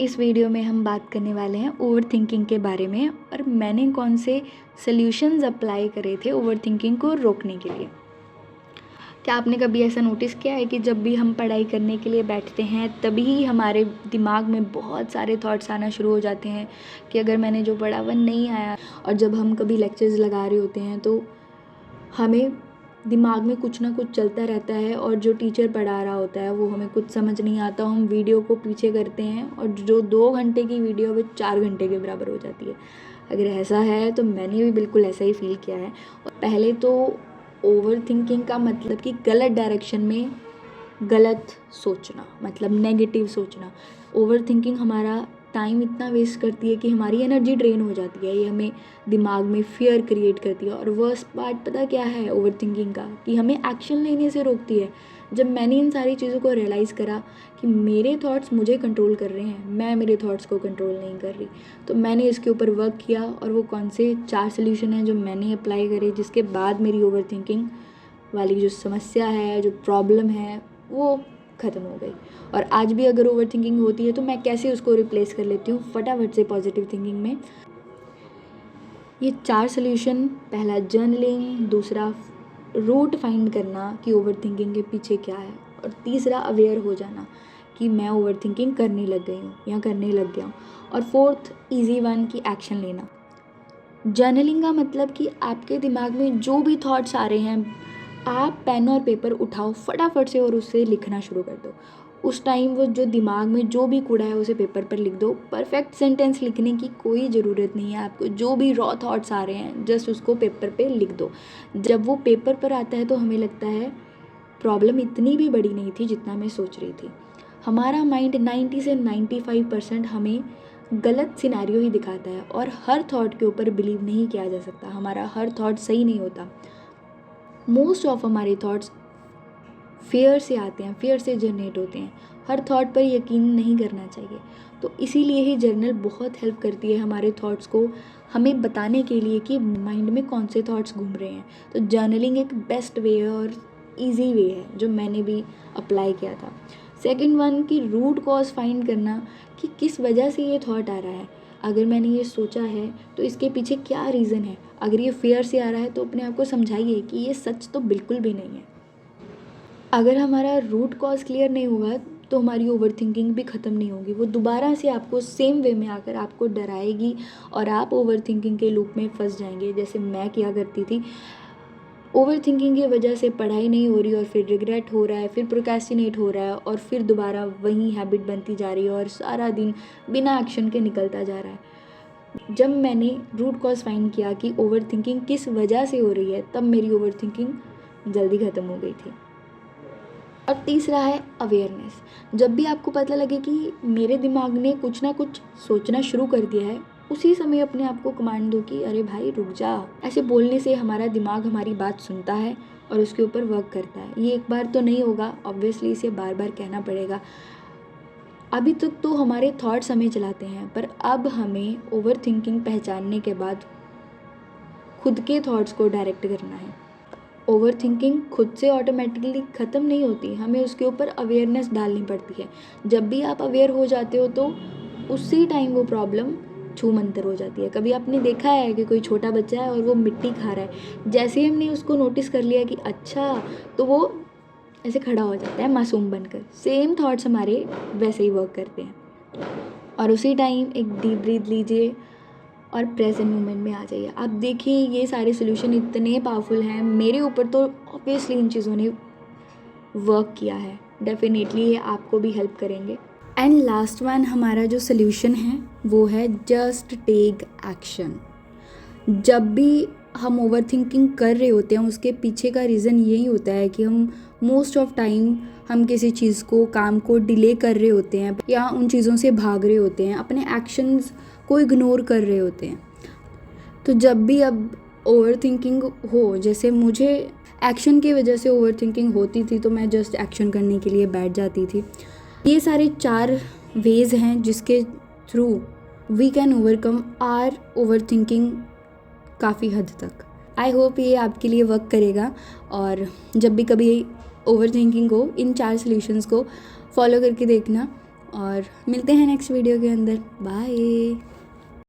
इस वीडियो में हम बात करने वाले हैं ओवर थिंकिंग के बारे में और मैंने कौन से सॉल्यूशंस अप्लाई करे थे ओवर थिंकिंग को रोकने के लिए। क्या आपने कभी ऐसा नोटिस किया है कि जब भी हम पढ़ाई करने के लिए बैठते हैं तभी हमारे दिमाग में बहुत सारे थॉट्स आना शुरू हो जाते हैं कि अगर मैंने जो पढ़ा वह नहीं आया। और जब हम कभी लेक्चर्स लगा रहे होते हैं तो हमें दिमाग में कुछ ना कुछ चलता रहता है और जो टीचर पढ़ा रहा होता है वो हमें कुछ समझ नहीं आता, हम वीडियो को पीछे करते हैं और जो 2 घंटे की वीडियो वो 4 घंटे के बराबर हो जाती है। अगर ऐसा है तो मैंने भी बिल्कुल ऐसा ही फील किया है। और पहले तो ओवर थिंकिंग का मतलब कि गलत डायरेक्शन में गलत सोचना, मतलब नेगेटिव सोचना। ओवर थिंकिंग हमारा टाइम इतना वेस्ट करती है कि हमारी एनर्जी ड्रेन हो जाती है। ये हमें दिमाग में फियर क्रिएट करती है। और वर्स्ट पार्ट पता क्या है ओवर थिंकिंग का, कि हमें एक्शन लेने से रोकती है। जब मैंने इन सारी चीज़ों को रियलाइज़ करा कि मेरे थॉट्स मुझे कंट्रोल कर रहे हैं, मैं मेरे थॉट्स को कंट्रोल नहीं कर रही, तो मैंने इसके ऊपर वर्क किया। और वो कौन से 4 सोल्यूशन हैं जो मैंने अप्लाई करे, जिसके बाद मेरी ओवर थिंकिंग वाली जो समस्या है, जो प्रॉब्लम है, वो ख़त्म हो गई। और आज भी अगर ओवर थिंकिंग होती है तो मैं कैसे उसको रिप्लेस कर लेती हूँ फटाफट से पॉजिटिव थिंकिंग में। ये 4 सोल्यूशन, पहला जर्नलिंग, दूसरा रूट फाइंड करना कि ओवर थिंकिंग के पीछे क्या है, और तीसरा अवेयर हो जाना कि मैं ओवर थिंकिंग करने लग गई हूँ या करने लग गया हूँ, और फोर्थ ईजी वन की एक्शन लेना। जर्नलिंग का मतलब कि आपके दिमाग में जो भी थॉट्स आ रहे हैं आप पेन और पेपर उठाओ फटाफट से और उससे लिखना शुरू कर दो। उस टाइम वो जो दिमाग में जो भी कूड़ा है उसे पेपर पर लिख दो। परफेक्ट सेंटेंस लिखने की कोई ज़रूरत नहीं है आपको, जो भी रॉ थॉट्स आ रहे हैं जस्ट उसको पेपर पे लिख दो। जब वो पेपर पर आता है तो हमें लगता है प्रॉब्लम इतनी भी बड़ी नहीं थी जितना मैं सोच रही थी। हमारा माइंड 90 से 95% हमें गलत सिनेरियो ही दिखाता है और हर थॉट के ऊपर बिलीव नहीं किया जा सकता। हमारा हर थॉट सही नहीं होता। मोस्ट ऑफ हमारे थॉट्स फेयर से आते हैं, फेयर से जनरेट होते हैं। हर थॉट पर यकीन नहीं करना चाहिए। तो इसीलिए ही जर्नल बहुत हेल्प करती है हमारे थॉट्स को हमें बताने के लिए कि माइंड में कौन से थॉट्स घूम रहे हैं। तो जर्नलिंग एक बेस्ट वे है और इजी वे है जो मैंने भी अप्लाई किया था। सेकंड वन की रूट कॉज फाइंड करना कि किस वजह से ये थॉट आ रहा है। अगर मैंने ये सोचा है तो इसके पीछे क्या रीज़न है। अगर ये फेयर से आ रहा है तो अपने आप को समझाइए कि ये सच तो बिल्कुल भी नहीं है। अगर हमारा रूट कॉज क्लियर नहीं होगा तो हमारी ओवर थिंकिंग भी ख़त्म नहीं होगी। वो दोबारा से आपको सेम वे में आकर आपको डराएगी और आप ओवर थिंकिंग के लूप में फंस जाएंगे, जैसे मैं किया करती थी। ओवर थिंकिंग की वजह से पढ़ाई नहीं हो रही और फिर रिग्रेट हो रहा है, फिर प्रोक्रेस्टिनेट हो रहा है और फिर दोबारा वही हैबिट बनती जा रही है और सारा दिन बिना एक्शन के निकलता जा रहा है। जब मैंने रूट कॉज फाइंड किया कि ओवर थिंकिंग किस वजह से हो रही है, तब मेरी ओवर थिंकिंग जल्दी ख़त्म हो गई थी। और तीसरा है अवेयरनेस। जब भी आपको पता लगे कि मेरे दिमाग ने कुछ ना कुछ सोचना शुरू कर दिया है, उसी समय अपने आप को कमांड दो कि अरे भाई रुक जा। ऐसे बोलने से हमारा दिमाग हमारी बात सुनता है और उसके ऊपर वर्क करता है। ये एक बार तो नहीं होगा, ऑब्वियसली इसे बार बार कहना पड़ेगा। अभी तक तो हमारे थॉट्स हमें चलाते हैं, पर अब हमें ओवर थिंकिंग पहचानने के बाद खुद के थॉट्स को डायरेक्ट करना है। ओवर थिंकिंग खुद से ऑटोमेटिकली ख़त्म नहीं होती, हमें उसके ऊपर अवेयरनेस डालनी पड़ती है। जब भी आप अवेयर हो जाते हो तो उसी टाइम वो प्रॉब्लम छूमंतर हो जाती है। कभी आपने देखा है कि कोई छोटा बच्चा है और वो मिट्टी खा रहा है, जैसे ही हमने उसको नोटिस कर लिया कि अच्छा, तो वो ऐसे खड़ा हो जाता है मासूम बनकर। सेम थॉट्स हमारे वैसे ही वर्क करते हैं। और उसी टाइम एक डीप ब्रीथ लीजिए और प्रेजेंट मोमेंट में आ जाइए। आप देखिए ये सारे सोल्यूशन इतने पावरफुल हैं, मेरे ऊपर तो ऑब्वियसली इन चीज़ों ने वर्क किया है। डेफिनेटली ये आपको भी हेल्प करेंगे। एंड लास्ट वन हमारा जो सोल्यूशन है वो है जस्ट टेक एक्शन। जब भी हम ओवर थिंकिंग कर रहे होते हैं उसके पीछे का रीज़न यही होता है कि हम मोस्ट ऑफ टाइम हम किसी चीज़ को, काम को डिले कर रहे होते हैं या उन चीज़ों से भाग रहे होते हैं, अपने एक्शंस को इग्नोर कर रहे होते हैं। तो जब भी अब ओवर थिंकिंग हो, जैसे मुझे एक्शन की वजह से ओवर थिंकिंग होती थी तो मैं जस्ट एक्शन करने के लिए बैठ जाती थी। ये सारे 4 वेज़ हैं जिसके through we can overcome our overthinking काफ़ी हद तक। आई होप ये आपके लिए वर्क करेगा। और जब भी कभी ओवर थिंकिंग हो, इन 4 सोल्यूशंस को फॉलो करके देखना और मिलते हैं नेक्स्ट वीडियो के अंदर। बाय।